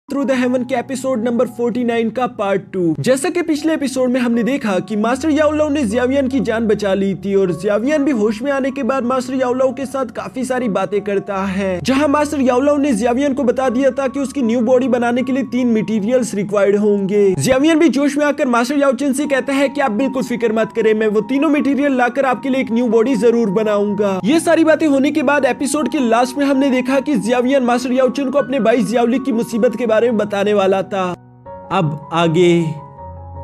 Through the haven के episode number 49 का part 2। जैसा कि पिछले एपिसोड में हमने देखा कि मास्टर याओलाओ ने जियावियन की जान बचा ली थी और जियावियन भी होश में आने के बाद मास्टर याओलाओ के साथ काफी सारी बातें करता है, जहां मास्टर याओलाओ ने जियावियन को बता दिया था कि उसकी न्यू बॉडी बनाने के लिए 3 मटेरियल्स रिक्वायर्ड होंगे। जियावियन भी जोश में आकर मास्टर याओचन से कहता है कि आप बिल्कुल फिक्र मत करें, मैं वो तीनों मटेरियल लाकर आपके लिए एक न्यू बॉडी जरूर बनाऊंगा। ये सारी बातें होने के बाद एपिसोड के लास्ट में हमने देखा कि जियावियन मास्टर याओचन को अपने भाई जियाओली की मुसीबत के बारे में बताने वाला था। अब आगे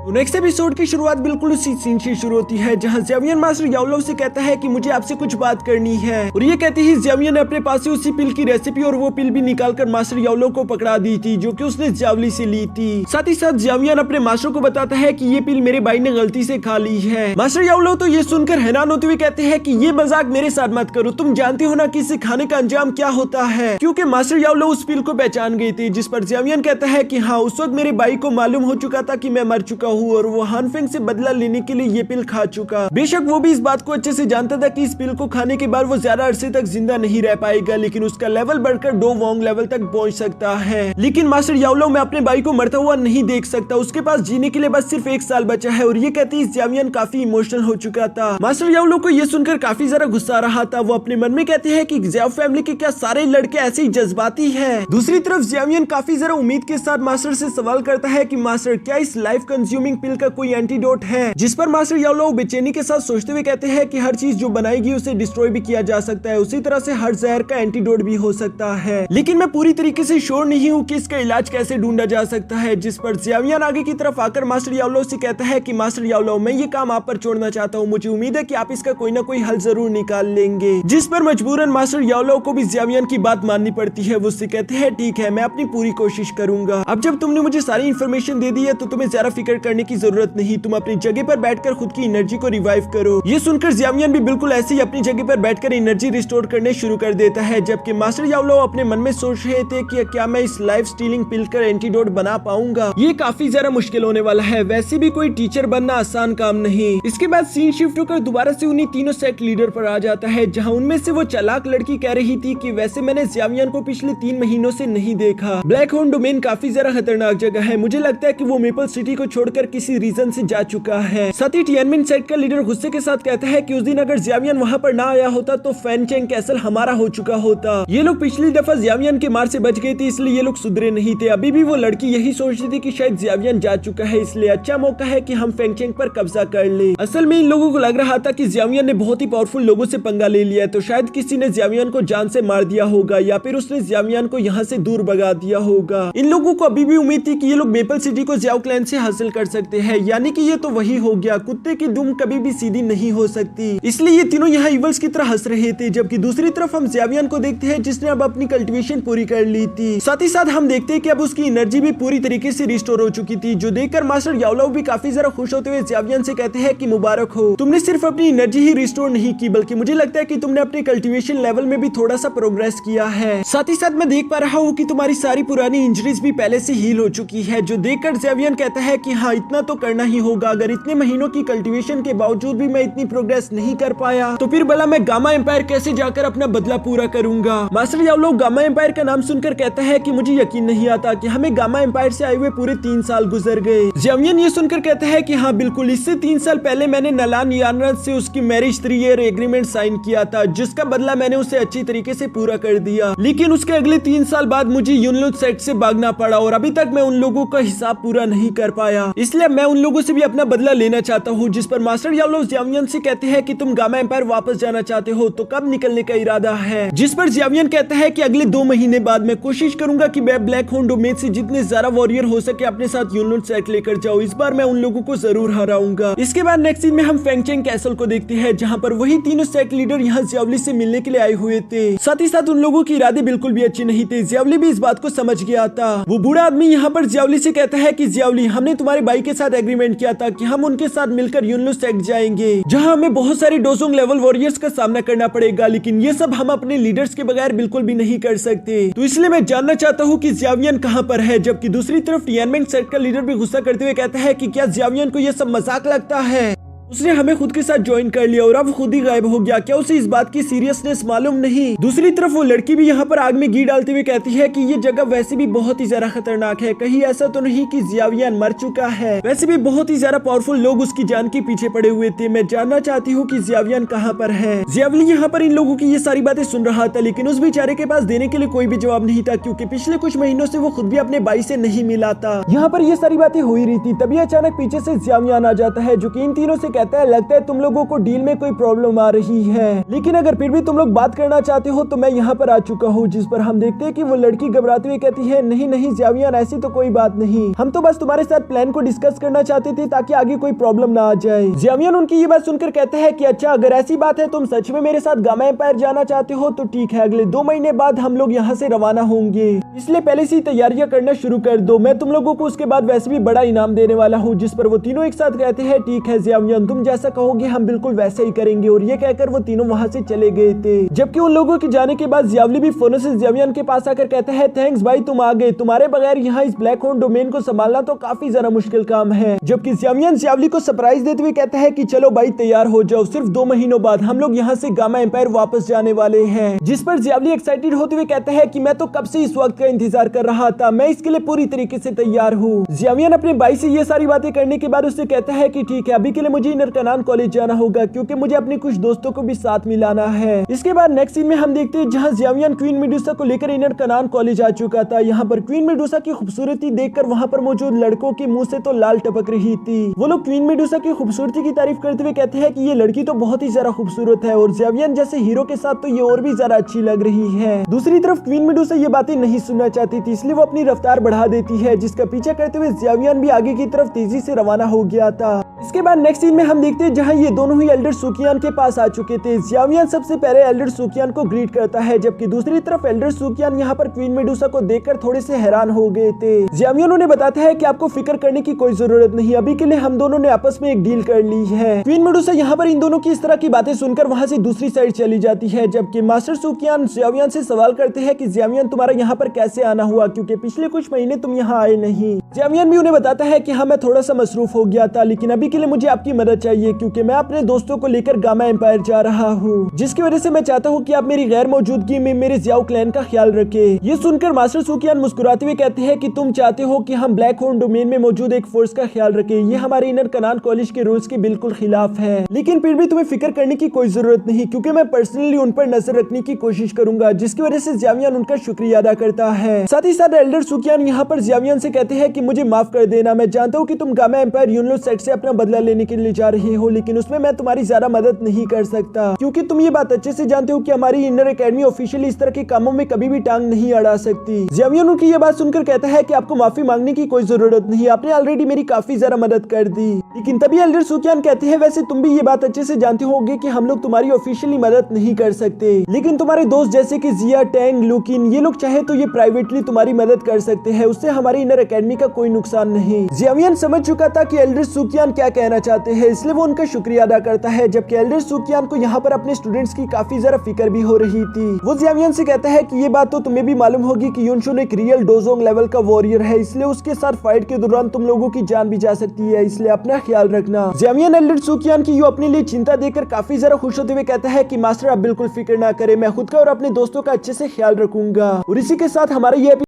नेक्स्ट एपिसोड की शुरुआत बिल्कुल उसी सीन से शुरू होती है, जहां जियावियन मास्टर याओलाओ से कहता है कि मुझे आपसे कुछ बात करनी है, और ये कहते ही जियावियन ने अपने पास से उसी पिल की रेसिपी और वो पिल भी निकालकर मास्टर याओलाओ को पकड़ा दी थी, जो कि उसने जियावली से ली थी। साथ ही साथ जियावियन अपने मास्टर को बताता है कि ये पिल मेरे भाई ने गलती से खा ली है। मास्टर याओलाओ तो ये सुनकर हैरान होते हुए कहते हैं कि ये मजाक मेरे साथ मत करो, तुम जानते हो ना कि इसे खाने का अंजाम क्या होता है, क्योंकि मास्टर याओलाओ उस पिल को पहचान गई थी। जिस पर जियावियन कहता है कि हाँ, उस वक्त मेरे भाई को मालूम हो चुका था कि मैं मर चुका हूँ और वो हानफेंग से बदला लेने के लिए ये पिल खा चुका। बेशक वो भी इस बात को अच्छे से जानता था कि इस पिल को खाने के बाद वो ज्यादा अरसे तक जिंदा नहीं रह पाएगा, लेकिन उसका लेवल बढ़कर डो वोंग लेवल तक पहुंच सकता है। लेकिन मास्टर याओलाओ मैं अपने भाई को मरता हुआ नहीं देख सकता, उसके पास जीने के लिए बस सिर्फ 1 साल बचा है। और ये कहती है जियावियन काफी इमोशनल हो चुका था। मास्टर याओलाओ को ये सुनकर काफी ज्यादा गुस्सा आ रहा था। वो अपने मन में कहते हैं कि ज़ियाओ फैमिली के क्या सारे लड़के ऐसे ही जज्बाती है। दूसरी तरफ जियावियन काफी ज्यादा उम्मीद के साथ मास्टर से सवाल करता है कि मास्टर क्या इस लाइफ कंज्यूमिंग पिल का कोई एंटीडोट है, जिस पर मास्टर याओलाओ बेचैनी के साथ सोचते हुए कहते हैं कि हर चीज जो बनाएगी उसे डिस्ट्रॉय भी किया जा सकता है, उसी तरह से हर जहर का एंटीडोट भी हो सकता है, लेकिन मैं पूरी तरीके से श्योर नहीं हूँ कि इसका इलाज कैसे ढूंढा जा सकता है। जिस पर जियावियन आगे की तरफ आकर मास्टर याओलाओ से कहता है कि मास्टर याओलाओ मैं ये काम आप पर छोड़ना चाहता हूँ, मुझे उम्मीद है कि आप इसका कोई ना कोई हल जरूर निकाल लेंगे। जिस पर मजबूरन मास्टर याओलाओ को भी जियावियन की बात माननी पड़ती है। वो उससे कहते हैं ठीक है, मैं अपनी पूरी कोशिश करूंगा। अब जब तुमने मुझे सारी इन्फॉर्मेशन दे दी है तो तुम्हें ज्यादा फिक्र करने की जरूरत नहीं, तुम अपनी जगह पर बैठकर खुद की एनर्जी को रिवाइव करो। ये सुनकर जियावियन भी बिल्कुल ऐसे ही अपनी जगह पर बैठकर एनर्जी रिस्टोर करने शुरू कर देता है, जबकि मास्टर याओलाओ अपने मन में सोच रहे थे कि क्या मैं इस लाइफ स्टीलिंग पिल का एंटीडोट बना पाऊंगा। ये काफी ज्यादा मुश्किल होने वाला है, वैसे भी कोई टीचर बनना आसान काम नहीं। इसके बाद सीन शिफ्ट होकर दोबारा से उन्हीं तीनों सेट लीडर पर आ जाता है, जहाँ उनमें से वो चालाक लड़की कह रही थी कि वैसे मैंने जियावियन को पिछले 3 महीनों से नहीं देखा। ब्लैक होल डोमेन काफी ज्यादा खतरनाक जगह है, मुझे लगता है कि वो मेपल सिटी को छोड़कर किसी रीजन से जा चुका है। साथ ही टियानमेन सेट का लीडर गुस्से के साथ कहता है कि उस दिन अगर जियावियन वहां पर ना आया होता तो फैनचेंग कैसल हमारा हो चुका होता। ये लोग पिछली दफा जियावियन के मार से बच गए थे, इसलिए ये लोग सुधरे नहीं थे। अभी भी वो लड़की यही सोचती थी कि शायद जियावियन जा चुका है, इसलिए अच्छा मौका है कि हम फैनचेंग पर कब्जा कर ले। असल में इन लोगों को लग रहा था कि जियावियन ने बहुत ही पावरफुल लोगों से पंगा ले लिया है, तो शायद किसी ने जियावियन को जान से मार दिया होगा या फिर उसने जियावियन को यहाँ से दूर भगा दिया होगा। इन लोगों को अभी भी उम्मीद थी कि ये लोग मेपल सिटी को ज़ियाओ क्लैन से हासिल कर सकते हैं, यानी कि ये तो वही हो गया, कुत्ते की दुम कभी भी सीधी नहीं हो सकती। इसलिए ये तीनों यहाँ इवल्स की तरह हंस रहे थे। जबकि दूसरी तरफ हम जियावियन को देखते हैं, जिसने अब अपनी कल्टीवेशन पूरी कर ली थी। साथ ही साथ हम देखते हैं कि अब उसकी एनर्जी भी पूरी तरीके से रिस्टोर हो चुकी थी, जो देखकर मास्टर याओलाओ भी काफी ज्यादा खुश होते हुए जियावियन से कहते हैं कि मुबारक हो, तुमने सिर्फ अपनी एनर्जी ही रिस्टोर नहीं की, बल्कि मुझे लगता है कि तुमने अपने कल्टीवेशन लेवल में भी थोड़ा सा प्रोग्रेस किया है। साथ ही साथ मैं देख पा रहा हूँ कि तुम्हारी सारी पुरानी इंजरीज भी पहले से हील हो चुकी है, जो देखकर जियावियन कहता है कि हाँ, इतना तो करना ही होगा। अगर इतने महीनों की कल्टीवेशन के बावजूद भी मैं इतनी प्रोग्रेस नहीं कर पाया तो फिर भला मैं गामा एम्पायर कैसे जाकर अपना बदला पूरा करूंगा। मास्टर याओलाओ गामा एम्पायर का नाम सुनकर कहता है कि मुझे यकीन नहीं आता कि हमें गामा एम्पायर से आए हुए पूरे 3 साल गुजर गए। जियावियन ये सुनकर कहता है कि हाँ बिल्कुल, इससे 3 साल पहले मैंने नलान यानरत से उसकी मैरिज 3 ईयर एग्रीमेंट साइन किया था, जिसका बदला मैंने उसे अच्छी तरीके से पूरा कर दिया। लेकिन उसके अगले 3 साल बाद मुझे यूनलुट सेट से भागना पड़ा और अभी तक मैं उन लोगों का हिसाब पूरा नहीं कर पाया, इसलिए मैं उन लोगों से भी अपना बदला लेना चाहता हूँ। जिस पर मास्टर याओलाओ जियावियन से कहते हैं कि तुम गामा एम्पायर वापस जाना चाहते हो तो कब निकलने का इरादा है। जिस पर जियावियन कहता है कि अगले 2 महीने बाद मैं कोशिश करूंगा कि मैं ब्लैक होल डोमेन से जितने ज्यादा वॉरियर हो सके अपने साथ यूनलुट सेट लेकर जाओ, इस बार मैं उन लोगों को जरूर हराऊंगा। इसके बाद नेक्स्ट सीन में हम फैंगचेंग कैसल को देखते हैं, जहाँ पर वही तीनों सेट लीडर यहाँ जियावली से मिलने के लिए आए हुए थे। साथ ही साथ उन लोगों के इरादे बिल्कुल भी अच्छे नहीं थे। जियावली भी इस बात को समझ गया था। वो बूढ़ा आदमी यहाँ पर जियावली से कहता है कि जियावली, हमने तुम्हारे भाई के साथ एग्रीमेंट किया था कि हम उनके साथ मिलकर यूनलुट सेट जाएंगे, जहाँ हमें बहुत सारी डोजोंग लेवल वॉरियर्स का सामना करना पड़ेगा, लेकिन ये सब हम अपने लीडर्स के बगैर बिल्कुल भी नहीं कर सकते। तो इसलिए मैं जानना चाहता हूँ कि जियावियन कहाँ पर है। जबकि दूसरी तरफ टियानमेन सेट का लीडर भी गुस्सा करते हुए कहता है कि क्या जियावियन को यह सब मजाक लगता है। उसने हमें खुद के साथ ज्वाइन कर लिया और अब खुद ही गायब हो गया। क्या उसे इस बात की सीरियसनेस मालूम नहीं? दूसरी तरफ वो लड़की भी यहाँ पर आग में घी डालते हुए कहती है कि ये जगह वैसे भी बहुत ही ज्यादा खतरनाक है, कहीं ऐसा तो नहीं कि जियावियन मर चुका है। वैसे भी बहुत ही ज्यादा पावरफुल लोग उसकी जान के पीछे पड़े हुए थे। मैं जानना चाहती हूँ कि जियावियन कहाँ पर है। जियावली यहाँ पर इन लोगों की ये सारी बातें सुन रहा था, लेकिन उस बेचारे के पास देने के लिए कोई भी जवाब नहीं था, क्योंकि पिछले कुछ महीनों से वो खुद भी अपने भाई से नहीं मिला था। यहाँ पर ये सारी बातें हो ही रही थी, तभी अचानक पीछे से जियावियन आ जाता है, जो कि इन तीनों से कहता है लगता है तुम लोगों को डील में कोई प्रॉब्लम आ रही है, लेकिन अगर फिर भी तुम लोग बात करना चाहते हो तो मैं यहाँ पर आ चुका हूँ। जिस पर हम देखते हैं कि वो लड़की घबराते हुए कहती है नहीं नहीं जियावियन, ऐसी तो कोई बात नहीं, हम तो बस तुम्हारे साथ प्लान को डिस्कस करना चाहते थे ताकि आगे कोई प्रॉब्लम ना आ जाए। जियावियन उनकी ये बात सुनकर कहता है कि अच्छा अगर ऐसी बात है तुम सच में मेरे साथ गामा एम्पायर जाना चाहते हो तो ठीक है, अगले 2 महीने बाद हम लोग यहाँ से रवाना होंगे, इसलिए पहले से तैयारियां करना शुरू कर दो, मैं तुम लोगों को उसके बाद वैसे भी बड़ा इनाम देने वाला हूँ। जिस पर वो तीनों एक साथ कहते हैं ठीक है जियावियन, तुम जैसा कहोगे हम बिल्कुल वैसे ही करेंगे, और ये कहकर वो तीनों वहाँ से चले गए थे। जबकि उन लोगों के जाने के बाद जियावली भी फोन से जियावियन के पास आकर कहता है थैंक्स भाई तुम आ गए, तुम्हारे बगैर यहाँ इस ब्लैक होल डोमेन को संभालना तो काफी ज्यादा मुश्किल काम है। जबकि जियावियन जियावली को सरप्राइज देते हुए कहता है कि चलो भाई तैयार हो जाओ, सिर्फ 2 महीनों बाद हम लोग यहाँ से गामा एम्पायर वापस जाने वाले हैं। जिस पर जियावली एक्साइटेड होते हुए कहता है कि मैं तो कब से इस वक्त का इंतजार कर रहा था, मैं इसके लिए पूरी तरीके से तैयार हूँ। जियावियन अपने भाई से ये सारी बातें करने के बाद उससे कहता है कि ठीक है अभी के लिए मुझे इनर कनान कॉलेज जाना होगा, क्योंकि मुझे अपने कुछ दोस्तों को भी साथ मिलाना है। इसके बाद नेक्स्ट सीन में हम देखते हैं जहाँ जियावियन क्वीन मेडुसा को लेकर इनर कनान कॉलेज आ चुका था। यहाँ पर क्वीन मेडुसा की खूबसूरती देखकर वहाँ पर मौजूद लड़कों के मुंह से तो लाल टपक रही थी। वो लोग क्वीन मेडुसा की खूबसूरती की तारीफ करते हुए कहते हैं कि ये लड़की तो बहुत ही ज्यादा खूबसूरत है, और जियावियन जैसे हीरो के साथ तो ये और भी ज्यादा अच्छी लग रही है। दूसरी तरफ क्वीन मेडुसा ये बातें नहीं सुनना चाहती थी, इसलिए वो अपनी रफ्तार बढ़ा देती है, जिसका पीछा करते हुए जियावियन भी आगे की तरफ तेजी से रवाना हो गया था। इसके बाद नेक्स्ट सीन में हम देखते हैं जहाँ ये दोनों ही एल्डर सुकियान के पास आ चुके थे। जियावियन सबसे पहले एल्डर सुकियान को ग्रीट करता है, जबकि दूसरी तरफ एल्डर सुकियान यहाँ पर क्वीन मेडुसा को देखकर थोड़े से हैरान हो गए थे। जियावियन उन्हें बताता है कि आपको फिक्र करने की कोई जरूरत नहीं, अभी के लिए हम दोनों ने आपस में एक डील कर ली है। क्वीन मेडुसा यहाँ पर इन दोनों की इस तरह की बातें सुनकर वहाँ से दूसरी साइड चली जाती है, जबकि मास्टर सुकियान जियावियन से सवाल करते हैं कि जियावियन तुम्हारा यहाँ पर कैसे आना हुआ, क्योंकि पिछले कुछ महीने तुम यहाँ आए नहीं। जियावियन भी उन्हें बताता है कि हाँ मैं थोड़ा सा मसरूफ हो गया था, लेकिन अभी के लिए मुझे आपकी मदद चाहिए, क्योंकि मैं अपने दोस्तों को लेकर गामा एम्पायर जा रहा हूँ, जिसकी वजह से मैं चाहता हूँ कि आप मेरी गैर मौजूदगी में मेरे जियाओ क्लैन का ख्याल रखें। ये सुनकर मास्टर सुकियान मुस्कुराते हुए कहते हैं कि तुम चाहते हो कि हम ब्लैक होल डोमेन में मौजूद एक फोर्स का ख्याल रखें, ये हमारे इनर कनान कॉलेज के रूल्स के बिल्कुल खिलाफ है, लेकिन फिर भी तुम्हें फिक्र करने की कोई जरूरत नहीं, क्योंकि मैं पर्सनली उन पर नजर रखने की कोशिश करूंगा। जिसकी वजह से जियावियन उनका शुक्रिया अदा करता है। साथ ही साथ एल्डर सुकियान यहाँ पर जियावियन से कहते हैं कि मुझे माफ कर देना, मैं जानता हूँ कि तुम गामा एम्पायर यूनिलो सेट से अपना बदला लेने के लिए जा रहे हो, लेकिन उसमें मैं तुम्हारी ज्यादा मदद नहीं कर सकता, क्योंकि तुम ये बात अच्छे से जानते हो कि हमारी इनर एकेडमी ऑफिशियली इस तरह के कामों में कभी भी टांग नहीं अड़ा सकती। जियावियन उनकी ये बात सुनकर कहता है कि आपको माफी मांगने की कोई जरूरत नहीं, आपने ऑलरेडी मेरी काफी ज्यादा मदद कर दी। लेकिन तभी एल्डर सुकियान कहते हैं वैसे तुम भी ये बात अच्छे से जानते होगे कि हम लोग तुम्हारी ऑफिशियली मदद नहीं कर सकते, लेकिन तुम्हारे दोस्त जैसे कि जिया, टैंग, लुकिन ये लोग चाहे तो ये प्राइवेटली तुम्हारी मदद कर सकते हैं, उससे हमारी इनर एकेडमी का कोई नुकसान नहीं। जियावियन समझ चुका था कि एल्डर सुकियान क्या कहना चाहते हैं, इसलिए वो उनका शुक्रिया अदा करता है। जबकि एल्डर सुकियान को यहाँ पर अपने स्टूडेंट्स की काफी ज्यादा फिक्र भी हो रही थी। वो जियावियन से कहता है कि ये बात तो तुम्हें भी मालूम होगी कि युनशुन एक रियल डोजोंग लेवल का वॉरियर है, इसलिए उसके साथ फाइट के दौरान तुम लोगों की जान भी जा सकती है, इसलिए अपना ख्याल रखना। जियावियन एल्डर सुकियान की यो अपने लिए चिंता देखकर काफी ज्यादा खुश होते हुए कहता है कि मास्टर आप बिल्कुल फिक्र ना करें, मैं खुद का और अपने दोस्तों का अच्छे से ख्याल रखूंगा। और इसी के साथ हमारा ये